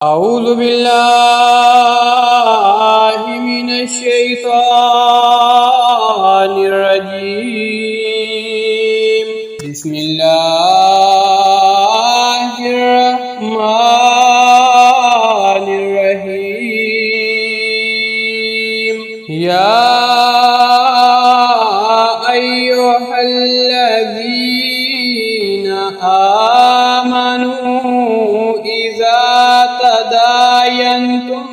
أعوذ بالله من الشيطان الرجيم. بسم الله الرحمن الرحيم. يا أيها الذين آمنوا إذا تداينتم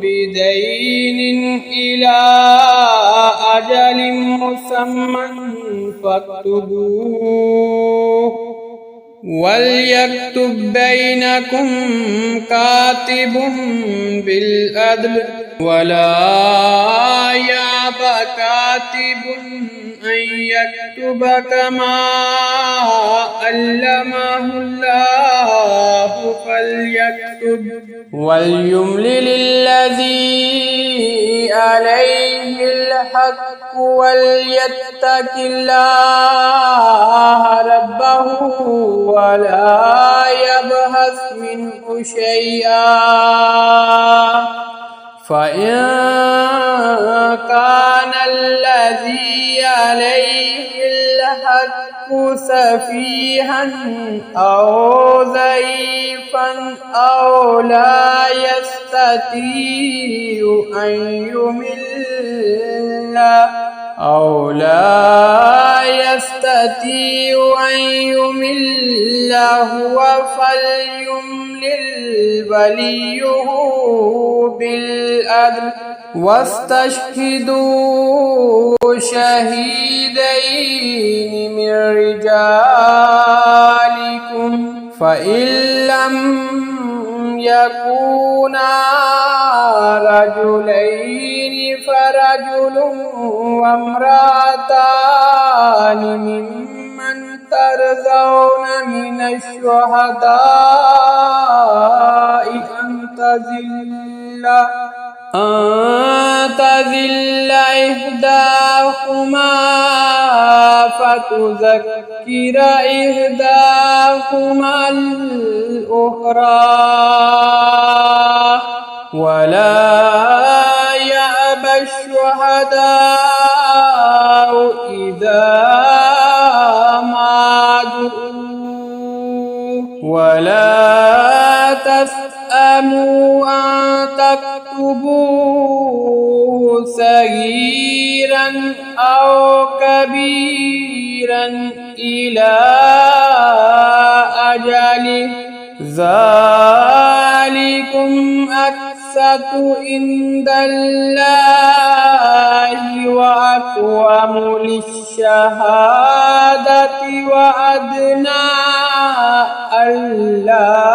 بدين إلى أجل مسمى فاكتبوه وليكتب بينكم كاتب بالعدل ولا يأب كاتب أن يكتب كما علمه الله فليكتب وليملل الذي عليه الحق وليتق الله ربه ولا يبخس منه شيئا فإن كان الذي عليه الحق سفيها أو ضعيفا أو لا يستطيع أن يمل هو فليملل وليه بالعدل واستشهدوا شهيدين من رجالكم فإن لم يكونا رجلين فرجل وامرأتان ممن ترضون من الشهداء أن تذل إحداهما فتذكر إحداهما الأخرى ولا يأبى الشهداء إذا ما دعوا ولا تسأموا أن تكتبوه صغيرا أو كبيرا إلى أجله ذلكم أقسط عند الله وأقوم للشهادة وأدنى ألا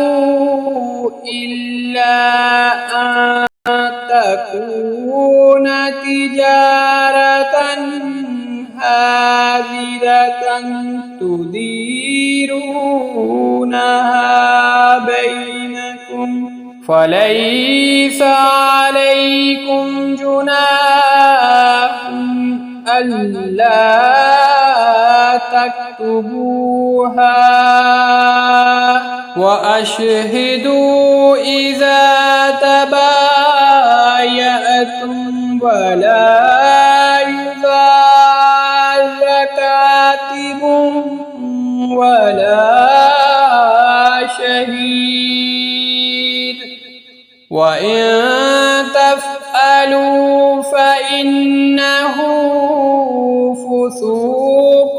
ترتابوا إلا أن تكون تجارة حاضرة تديرونها بينكم فليس عليكم جناح ألا تكتبوها وأشهدوا إذا تبايعتم ولا يضار كاتب ولا شهيد وإن تفعلوا فإنه فسوق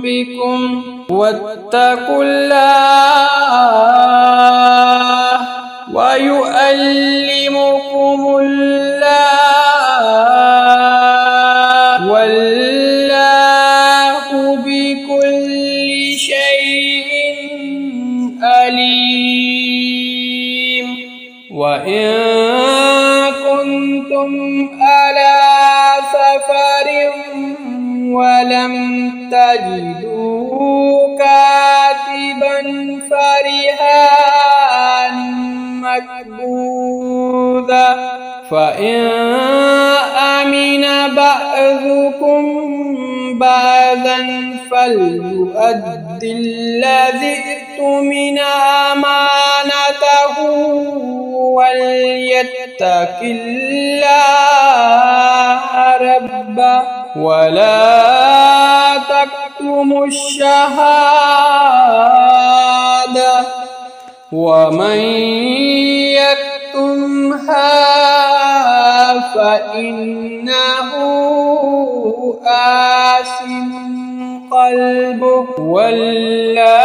بكم واتقوا الله ويعلمكم الله والله بكل شيء عليم. وإن كنتم على سفر ولم تجدوا كاتبا فرهان مقبوضا فإن أمن بعضكم بعضا فليؤد الذي اؤتمن أمانته وليتق الله ربه ولا تكتموا الشهادة ومن يكتمها فإنه آثم قلبه والله